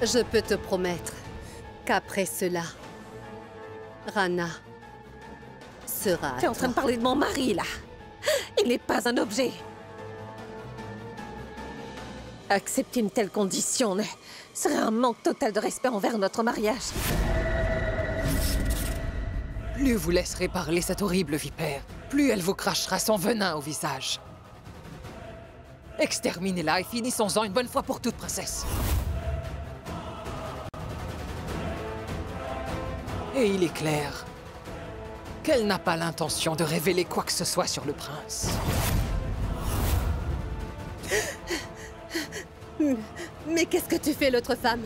Je peux te promettre qu'après cela, Rana sera... Tu es en train de parler de mon mari, là. Il n'est pas un objet. Accepter une telle condition serait un manque total de respect envers notre mariage. Plus vous laisserez parler cette horrible vipère, plus elle vous crachera son venin au visage. Exterminez-la et finissons-en une bonne fois pour toutes, princesse. Et il est clair qu'elle n'a pas l'intention de révéler quoi que ce soit sur le prince. Mais qu'est-ce que tu fais, l'autre femme?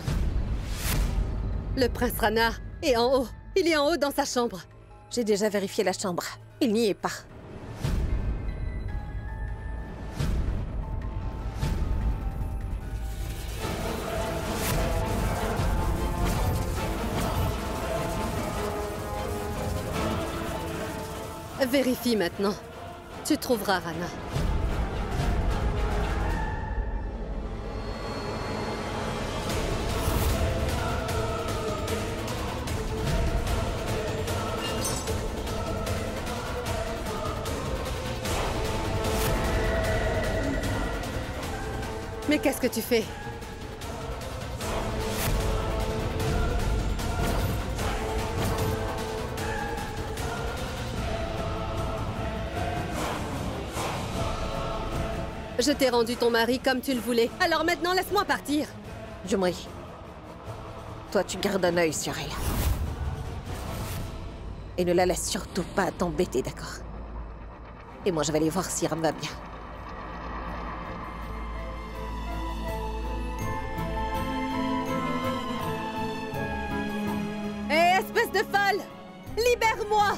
Le prince Rana est en haut. Il est en haut dans sa chambre. J'ai déjà vérifié la chambre. Il n'y est pas. Vérifie maintenant. Tu trouveras Rana. Mais qu'est-ce que tu fais? Je t'ai rendu ton mari comme tu le voulais. Alors maintenant, laisse-moi partir. Jumri, toi, tu gardes un œil sur elle. Et ne la laisse surtout pas t'embêter, d'accord? Et moi, je vais aller voir si Ram va bien. Hé, espèce de folle! Libère-moi!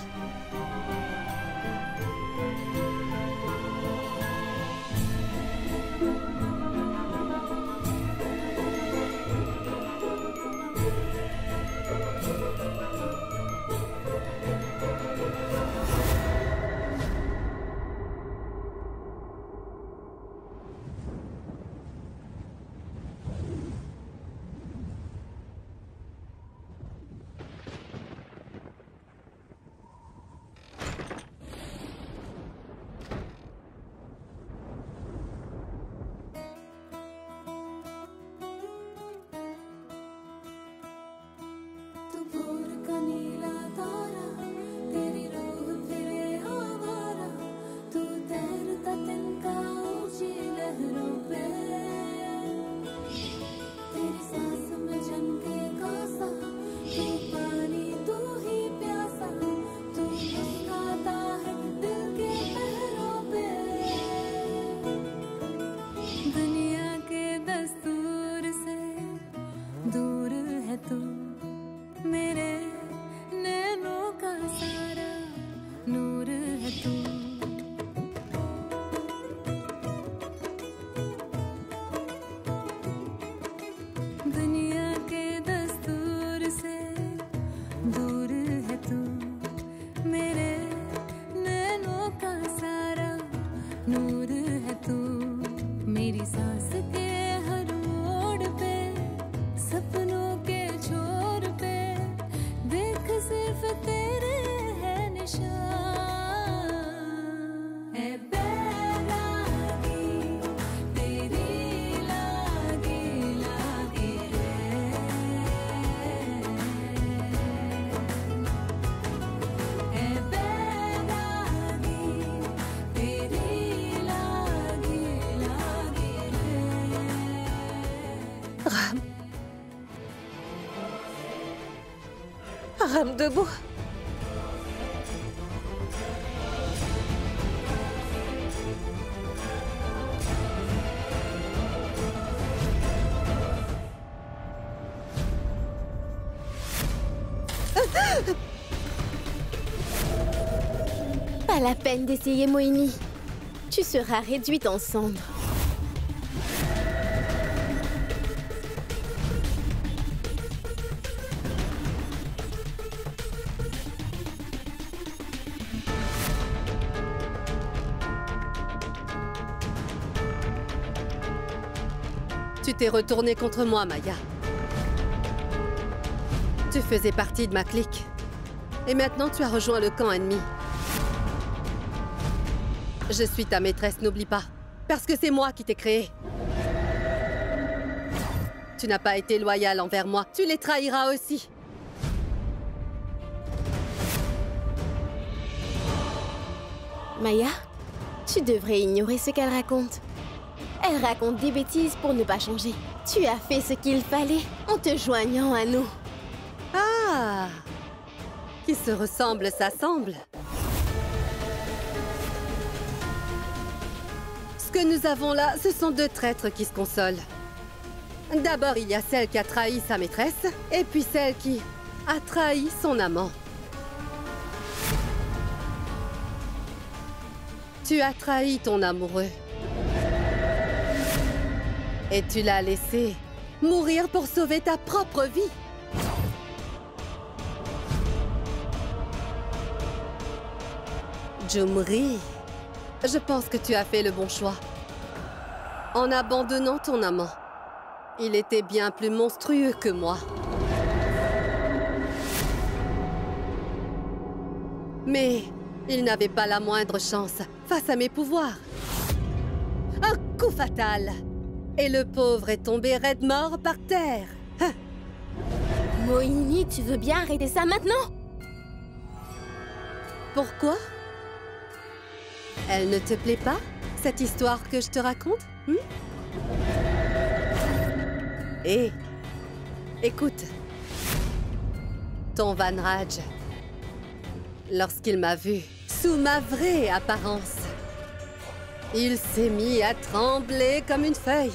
Ram debout. Pas la peine d'essayer, Moini. Tu seras réduite en cendres. Tu t'es retournée contre moi, Maya. Tu faisais partie de ma clique. Et maintenant, tu as rejoint le camp ennemi. Je suis ta maîtresse, n'oublie pas. Parce que c'est moi qui t'ai créée. Tu n'as pas été loyal envers moi. Tu les trahiras aussi. Maya, tu devrais ignorer ce qu'elle raconte. Elle raconte des bêtises pour ne pas changer. Tu as fait ce qu'il fallait en te joignant à nous. Ah! Qui se ressemble s'assemble. Ce que nous avons là, ce sont deux traîtres qui se consolent. D'abord, il y a celle qui a trahi sa maîtresse, et puis celle qui a trahi son amant. Tu as trahi ton amoureux. Et tu l'as laissé mourir pour sauver ta propre vie. Jumri, je pense que tu as fait le bon choix. En abandonnant ton amant. Il était bien plus monstrueux que moi. Mais il n'avait pas la moindre chance face à mes pouvoirs. Un coup fatal! Et le pauvre est tombé raide mort par terre. Hein. Moini, tu veux bien arrêter ça maintenant? Pourquoi? Elle ne te plaît pas, cette histoire que je te raconte? Hé, écoute. Ton Vanraj, lorsqu'il m'a vu sous ma vraie apparence, il s'est mis à trembler comme une feuille.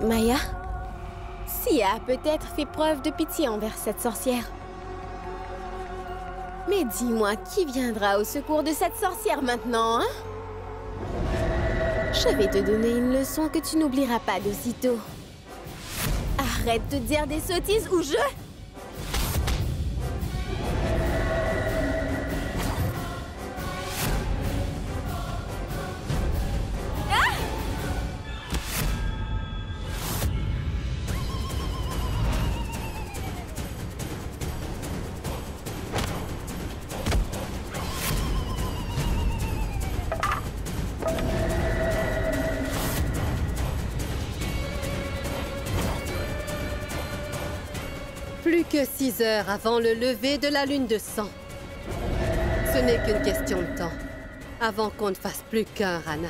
Maya, Sia a peut-être fait preuve de pitié envers cette sorcière. Mais dis-moi, qui viendra au secours de cette sorcière maintenant, hein? Je vais te donner une leçon que tu n'oublieras pas d'aussitôt. Arrête de dire des sottises ou je... Plus que 6 heures avant le lever de la lune de sang. Ce n'est qu'une question de temps, avant qu'on ne fasse plus qu'un Rana.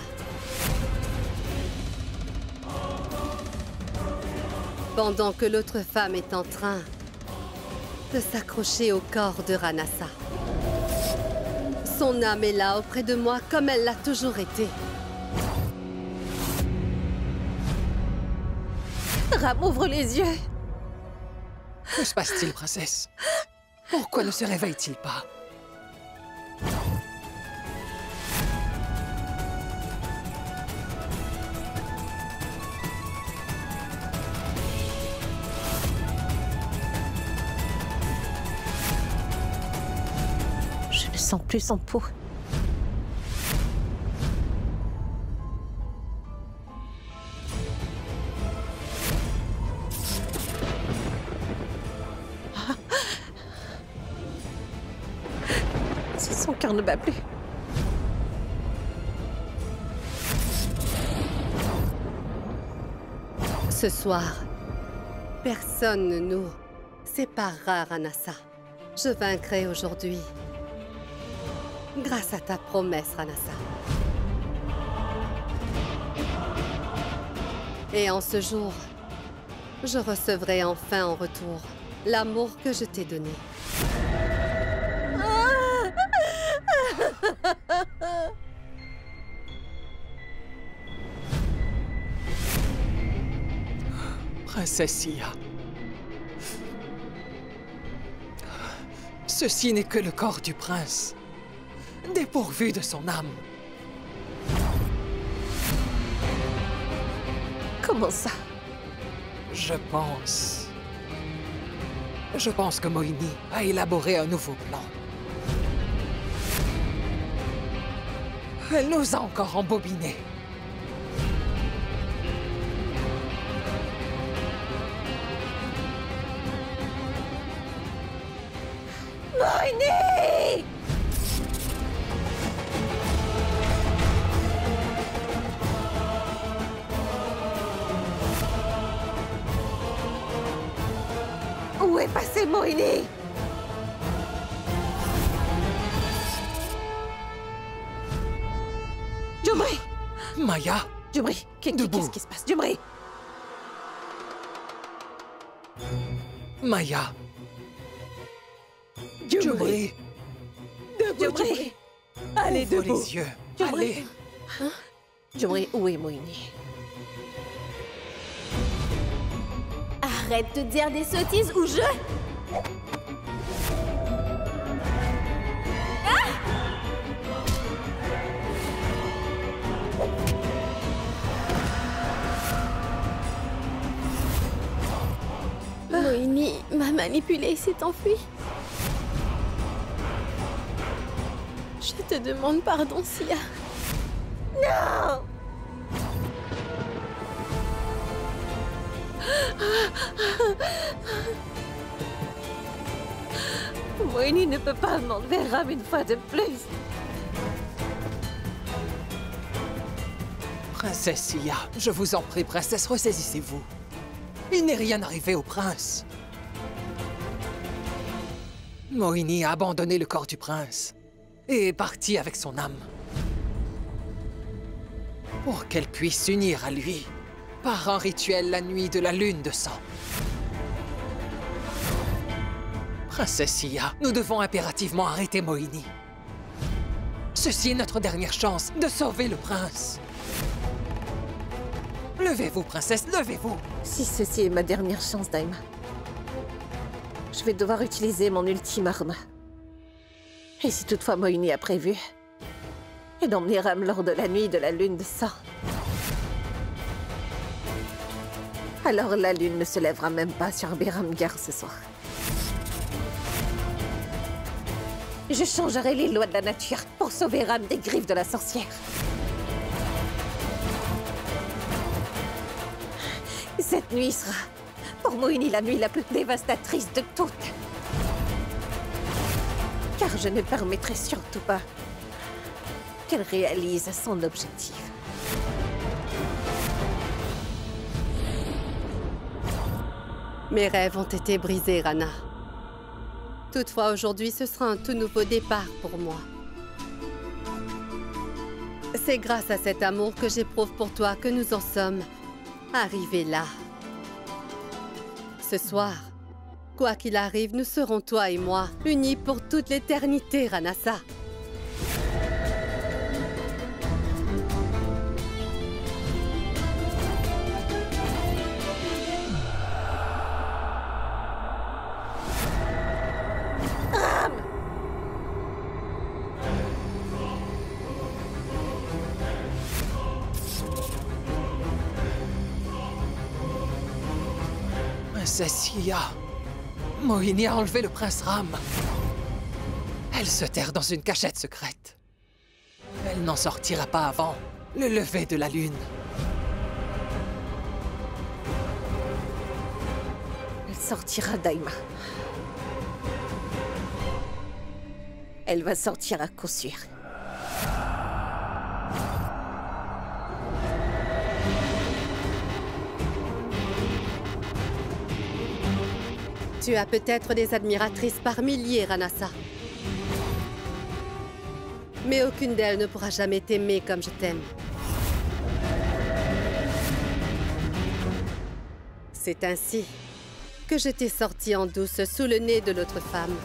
Pendant que l'autre femme est en train de s'accrocher au corps de Ranasa. Son âme est là auprès de moi comme elle l'a toujours été. Ram, ouvre les yeux. Que se passe-t-il, princesse? Pourquoi ne se réveille-t-il pas? Je ne sens plus son peau. Son cœur ne bat plus. Ce soir, personne ne nous séparera, Ranasa. Je vaincrai aujourd'hui. Grâce à ta promesse, Ranasa. Et en ce jour, je recevrai enfin en retour l'amour que je t'ai donné. Princesse Sia. Ceci n'est que le corps du prince. dépourvu de son âme. Comment ça? Je pense que Mohini a élaboré un nouveau plan. Elle nous a encore embobinés. Mohini! Où est passé Mohini? Jumri! Maya, Jumri, Debout. qu'est-ce qui se passe? Jumri! Maya, Jumri! Jumri! Allez, ouvre debout! les yeux. Jumri. Allez. Jumri, où est Mohini? Arrête de dire des sottises ou je... Mohini m'a manipulée et s'est enfuie. Je te demande pardon, Sia. Non! Mohini ne peut pas m'enlever Ram une fois de plus. Princesse Sia, je vous en prie, princesse, ressaisissez-vous. Il n'est rien arrivé au prince. Mohini a abandonné le corps du prince et est parti avec son âme. Pour qu'elle puisse s'unir à lui par un rituel la nuit de la lune de sang. Princesse Sia, nous devons impérativement arrêter Mohini. Ceci est notre dernière chance de sauver le prince. Levez-vous, princesse, levez-vous! Si ceci est ma dernière chance, Daima, je vais devoir utiliser mon ultime arme. Et si toutefois Mohini a prévu, et d'emmener Ram lors de la nuit de la lune de sang, alors la lune ne se lèvera même pas sur Biramgar ce soir. Je changerai les lois de la nature pour sauver Ram des griffes de la sorcière. Cette nuit sera, pour Mohini, la nuit la plus dévastatrice de toutes. Car je ne permettrai surtout pas qu'elle réalise son objectif. Mes rêves ont été brisés, Rana. Toutefois, aujourd'hui, ce sera un tout nouveau départ pour moi. C'est grâce à cet amour que j'éprouve pour toi que nous en sommes arrivés là. Ce soir, quoi qu'il arrive, nous serons, toi et moi, unis pour toute l'éternité, Ranasa. Princesse Sia, Mohini a enlevé le prince Ram. Elle se terre dans une cachette secrète. Elle n'en sortira pas avant le lever de la lune. Elle sortira, Daima. Elle va sortir à coup sûr. Tu as peut-être des admiratrices par milliers, Ranasa. Mais aucune d'elles ne pourra jamais t'aimer comme je t'aime. C'est ainsi que je t'ai sorti en douce sous le nez de l'autre femme.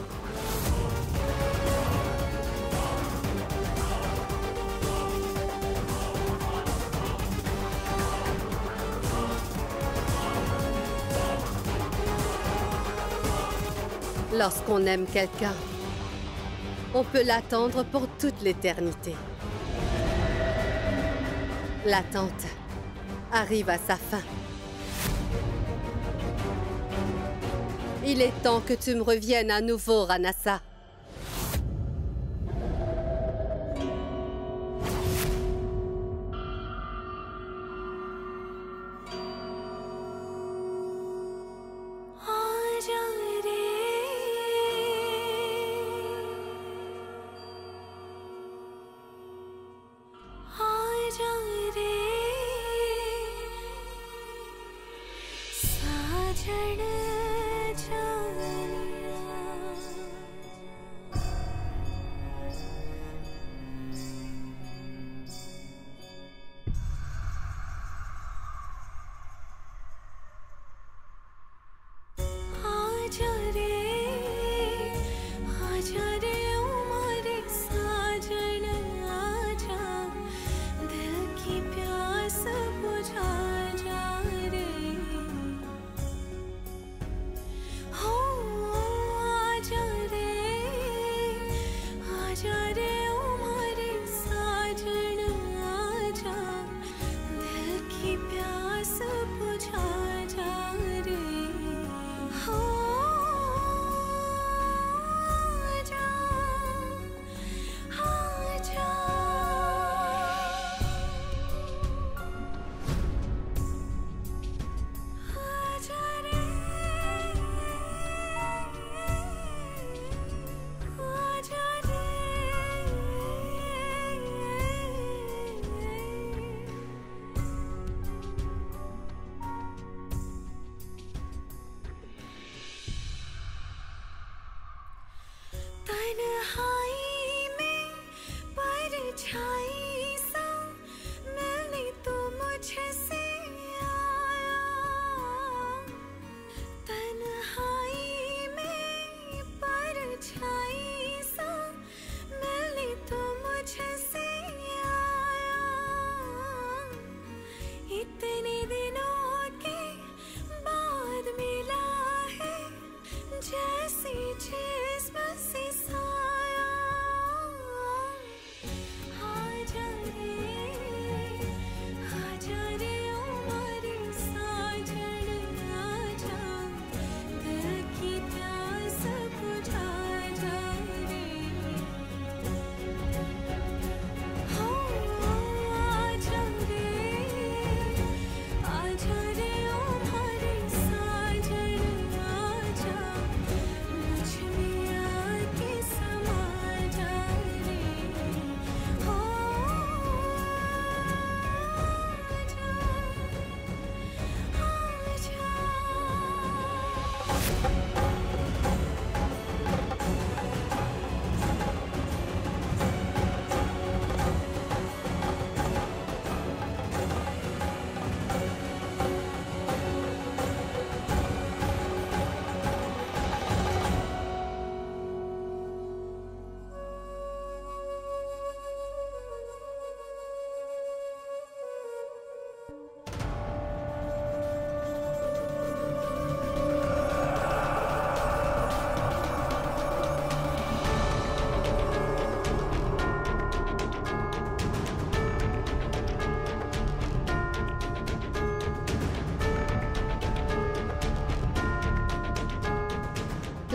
Lorsqu'on aime quelqu'un, On peut l'attendre pour toute l'éternité. L'attente arrive à sa fin. Il est temps que tu me reviennes à nouveau, Ranasa.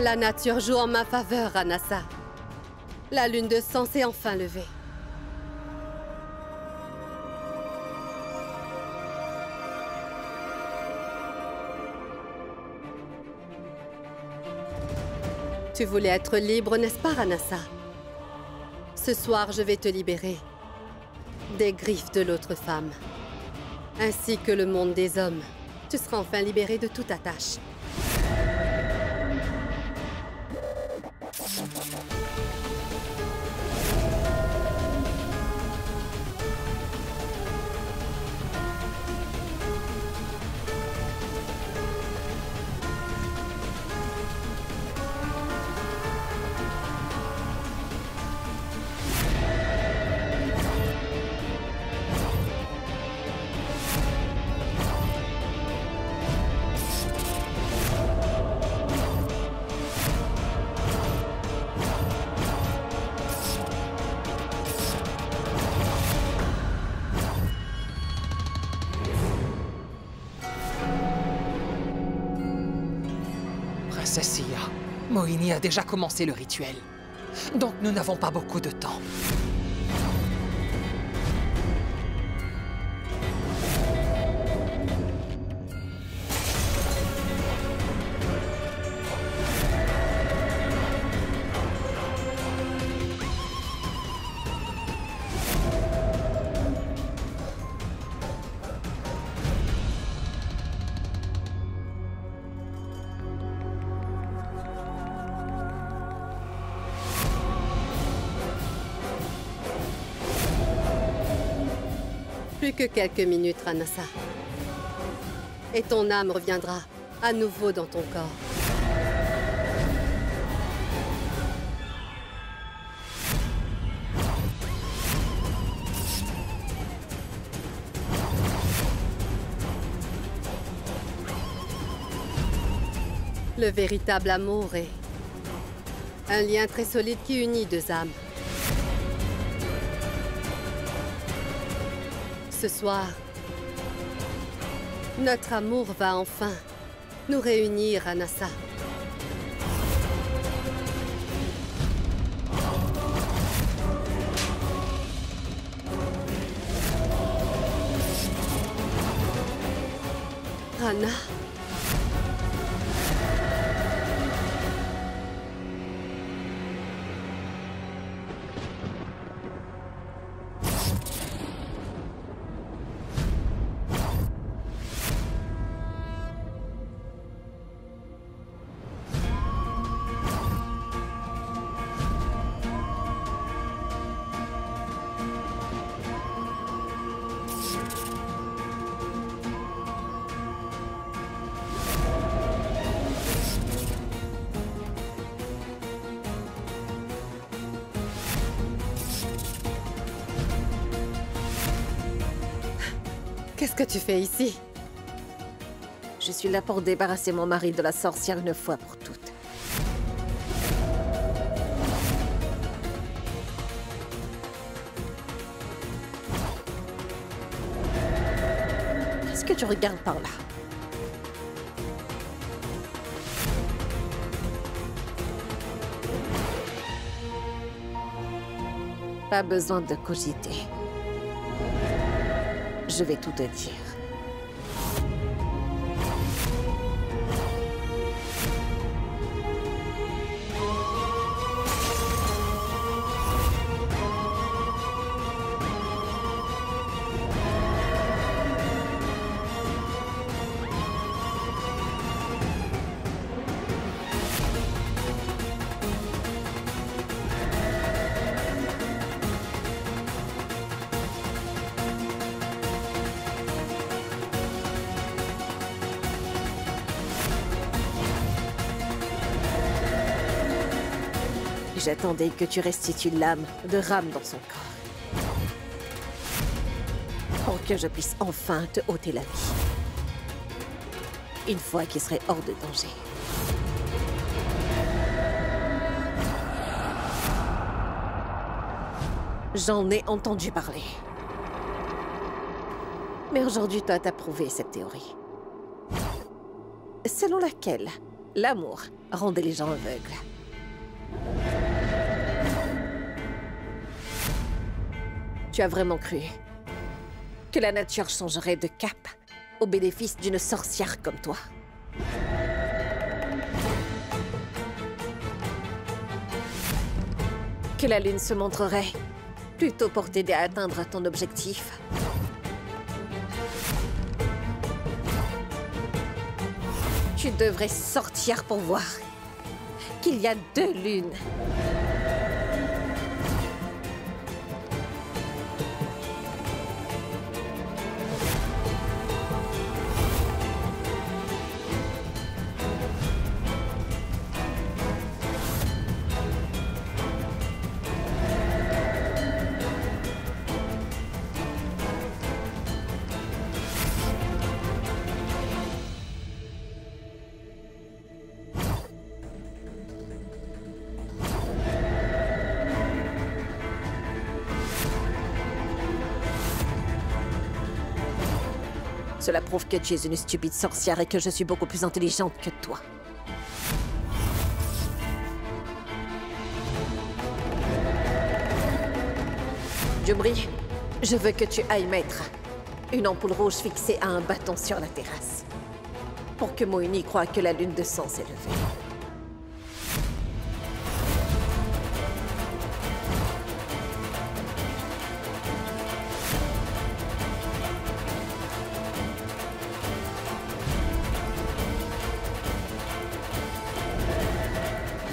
La nature joue en ma faveur, Ranasa. La lune de sang s'est enfin levée. Tu voulais être libre, n'est-ce pas, Ranasa? Ce soir, je vais te libérer des griffes de l'autre femme, ainsi que le monde des hommes. Tu seras enfin libéré de toute attache. sais, Sia. Mohini a déjà commencé le rituel. Donc nous n'avons pas beaucoup de temps. Plus que quelques minutes, Ranasa. Et ton âme reviendra à nouveau dans ton corps. Le véritable amour est un lien très solide qui unit deux âmes. Ce soir, notre amour va enfin nous réunir, Ranasa. Rana. Qu'est-ce que tu fais ici? Je suis là pour débarrasser mon mari de la sorcière une fois pour toutes. Qu'est-ce que tu regardes par là? Pas besoin de cogiter. Je vais tout te dire. J'attendais que tu restitues l'âme de Ram dans son corps. Pour que je puisse enfin te ôter la vie. Une fois qu'il serait hors de danger. J'en ai entendu parler. Mais aujourd'hui, toi, t'as prouvé cette théorie. Selon laquelle l'amour rendait les gens aveugles. Tu as vraiment cru que la nature changerait de cap au bénéfice d'une sorcière comme toi? Que la lune se montrerait plutôt pour t'aider à atteindre ton objectif? Tu devrais sortir pour voir qu'il y a deux lunes. Cela prouve que tu es une stupide sorcière et que je suis beaucoup plus intelligente que toi. Jumri, je veux que tu ailles mettre une ampoule rouge fixée à un bâton sur la terrasse, pour que Moini croie que la lune de sang s'est levée.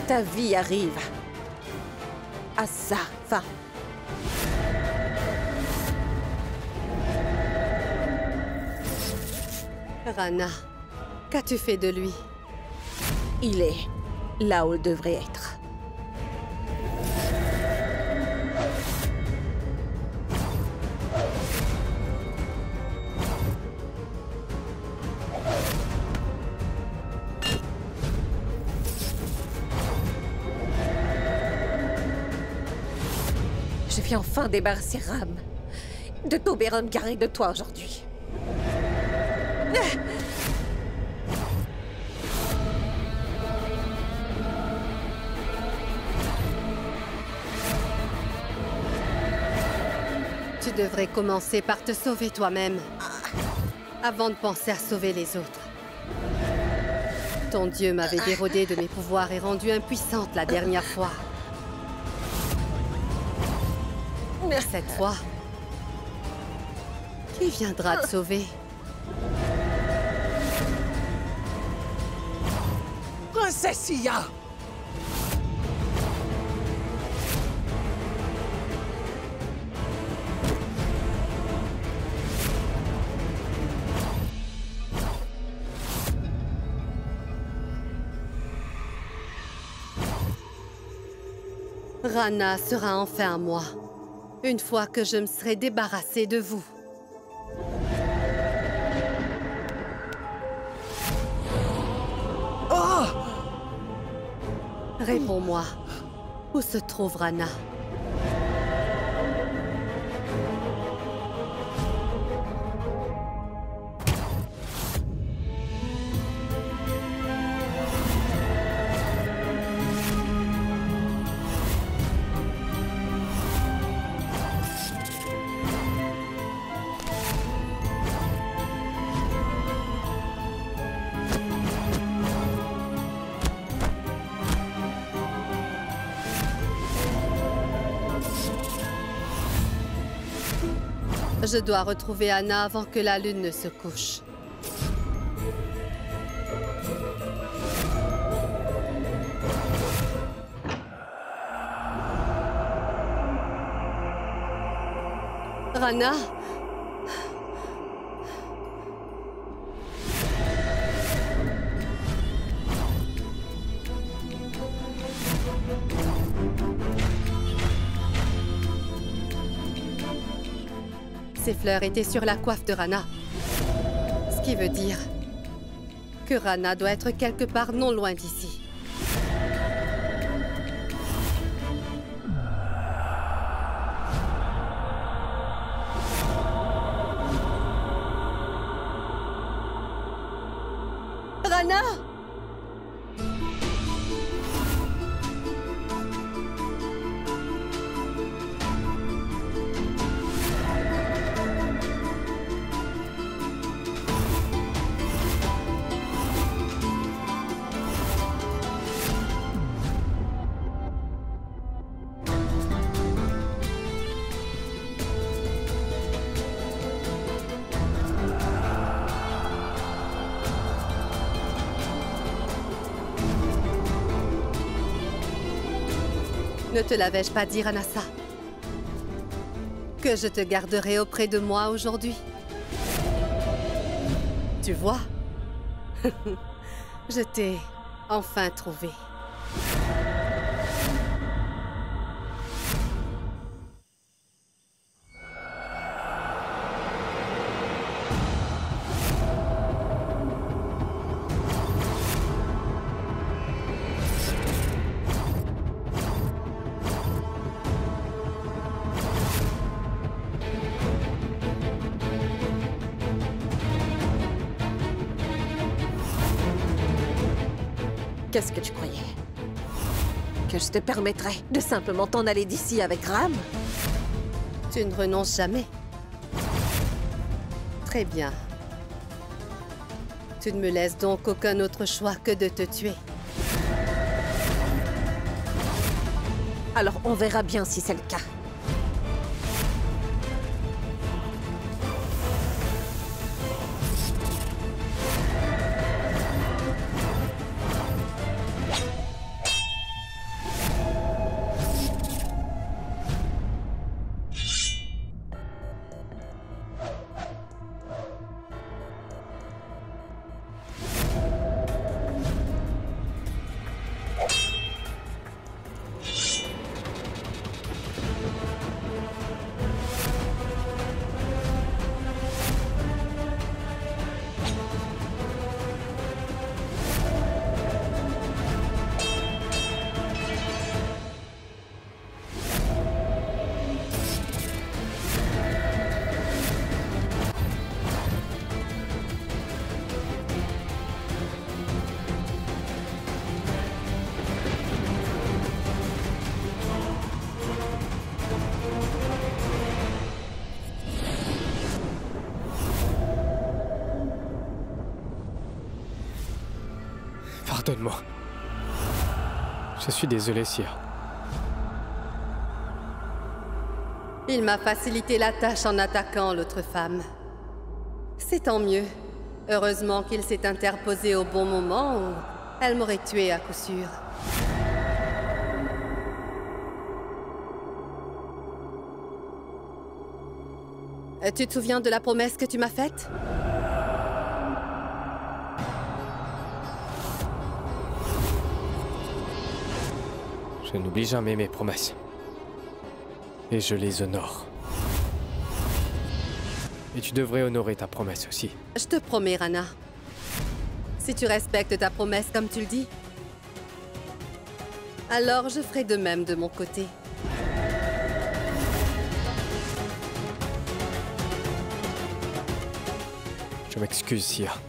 Ta vie arrive à sa fin. Rana, qu'as-tu fait de lui? Il est là où il devrait être. Je viens enfin débarrasser Ram de Toberon Garé de toi aujourd'hui. Tu devrais commencer par te sauver toi-même, avant de penser à sauver les autres. Ton dieu m'avait dérodé de mes pouvoirs et rendu impuissante la dernière fois. Cette fois, qui viendra te sauver? Princesse Iya! Rana sera enfin à moi, une fois que je me serai débarrassée de vous. Oh! Réponds-moi, où se trouve Rana? Je dois retrouver Anna avant que la lune ne se couche. Rana? Ces fleurs étaient sur la coiffe de Rana. Ce qui veut dire que Rana doit être quelque part non loin d'ici. Rana! Ne te l'avais-je pas dit, Ranasa? Que je te garderai auprès de moi aujourd'hui? Tu vois? Je t'ai enfin trouvé. Qu'est-ce que tu croyais? Que je te permettrais de simplement t'en aller d'ici avec Ram? Tu ne renonces jamais. Très bien. Tu ne me laisses donc aucun autre choix que de te tuer. Alors on verra bien si c'est le cas. Pardonne-moi. Je suis désolé, Sire. Il m'a facilité la tâche en attaquant l'autre femme. C'est tant mieux. Heureusement qu'il s'est interposé au bon moment ou elle m'aurait tué à coup sûr. Tu te souviens de la promesse que tu m'as faite? Je n'oublie jamais mes promesses. Et je les honore. Et tu devrais honorer ta promesse aussi. Je te promets, Rana. Si tu respectes ta promesse comme tu le dis, alors je ferai de même de mon côté. Je m'excuse, Sire.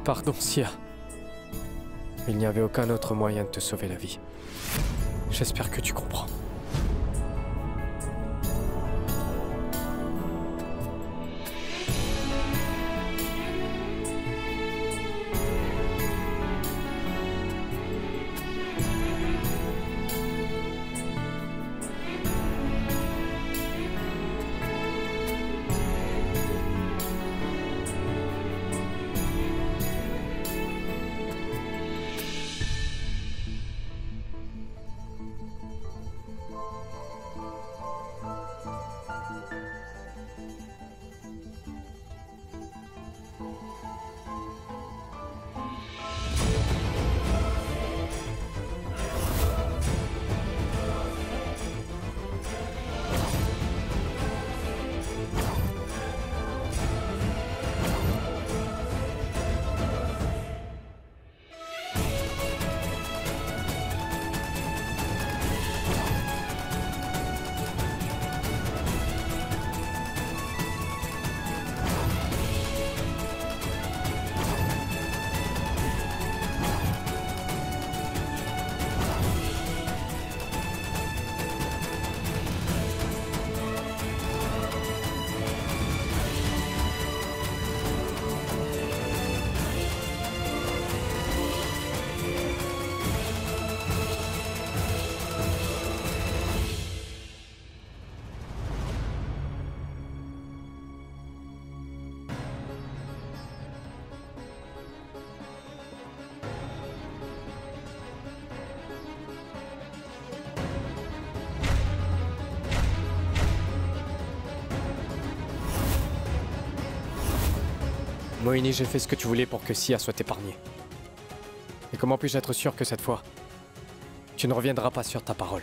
Pardon, Sire. Il n'y avait aucun autre moyen de te sauver la vie. J'espère que tu comprends. Mohini, j'ai fait ce que tu voulais pour que Sia soit épargnée. Et comment puis-je être sûr que cette fois, tu ne reviendras pas sur ta parole?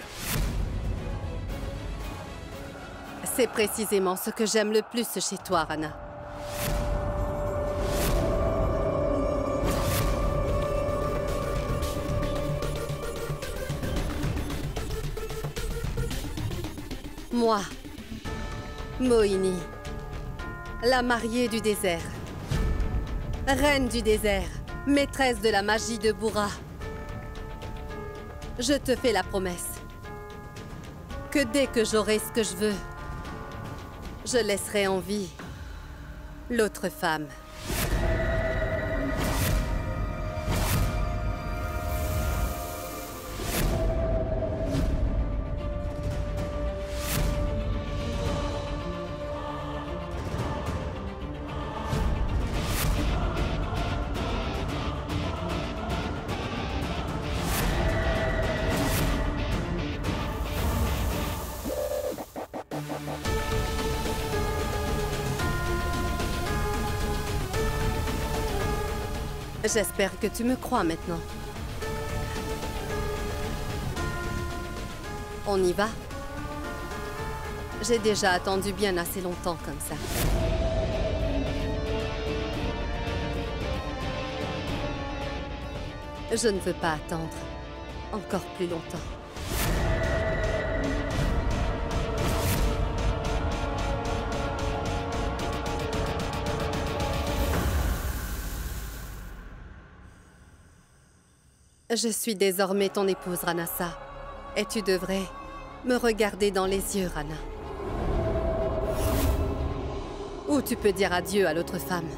C'est précisément ce que j'aime le plus chez toi, Rana. Moi, Mohini, la mariée du désert, reine du désert, maîtresse de la magie de Bura, je te fais la promesse que dès que j'aurai ce que je veux, je laisserai en vie l'autre femme. J'espère que tu me crois maintenant. On y va? J'ai déjà attendu bien assez longtemps comme ça. Je ne veux pas attendre encore plus longtemps. Je suis désormais ton épouse, Ranasa. Et tu devrais me regarder dans les yeux, Rana. Ou tu peux dire adieu à l'autre femme.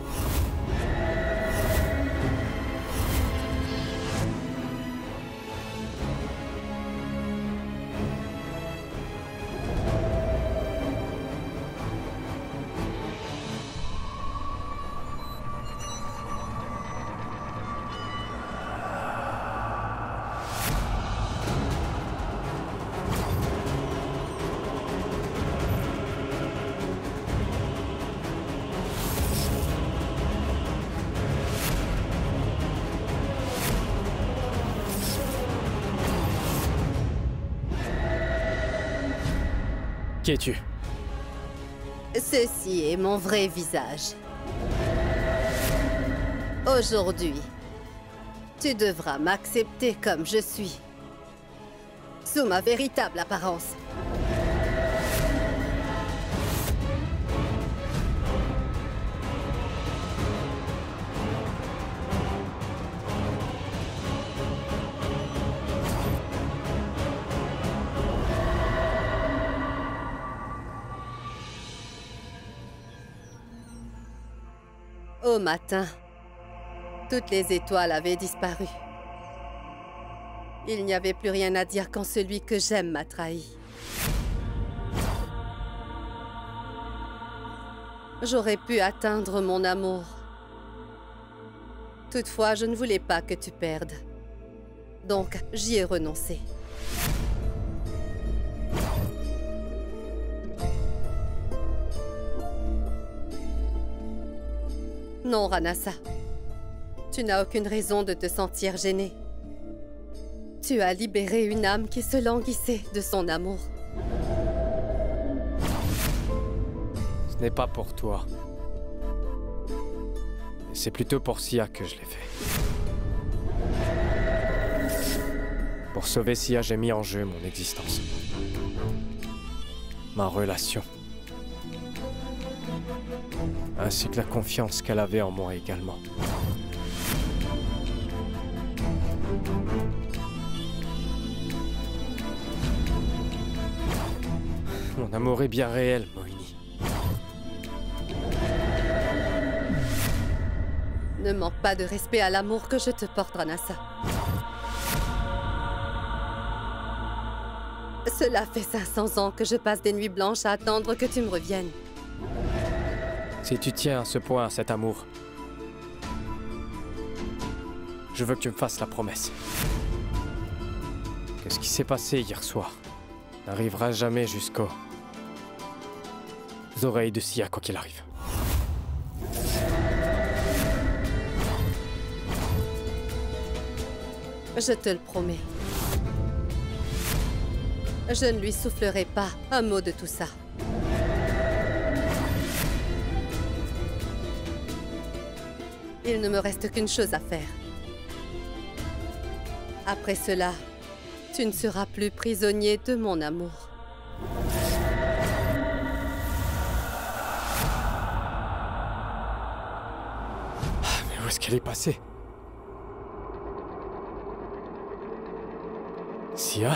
Qui es-tu? Ceci est mon vrai visage. Aujourd'hui, tu devras m'accepter comme je suis, sous ma véritable apparence. Au matin, toutes les étoiles avaient disparu. Il n'y avait plus rien à dire quand celui que j'aime m'a trahi. J'aurais pu atteindre mon amour. Toutefois, je ne voulais pas que tu perdes. Donc, j'y ai renoncé. Non, Ranasa. Tu n'as aucune raison de te sentir gênée. Tu as libéré une âme qui se languissait de son amour. Ce n'est pas pour toi. C'est plutôt pour Sia que je l'ai fait. Pour sauver Sia, j'ai mis en jeu mon existence. Ma relation. Ainsi que la confiance qu'elle avait en moi également. Mon amour est bien réel, Mohini. Ne manque pas de respect à l'amour que je te porte, Ranasa. Cela fait 500 ans que je passe des nuits blanches à attendre que tu me reviennes. Si tu tiens à ce point à cet amour, je veux que tu me fasses la promesse que ce qui s'est passé hier soir n'arrivera jamais jusqu'aux oreilles de Sia, quoi qu'il arrive. Je te le promets. Je ne lui soufflerai pas un mot de tout ça. Il ne me reste qu'une chose à faire. Après cela, tu ne seras plus prisonnier de mon amour. Mais où est-ce qu'elle est passée? Sia?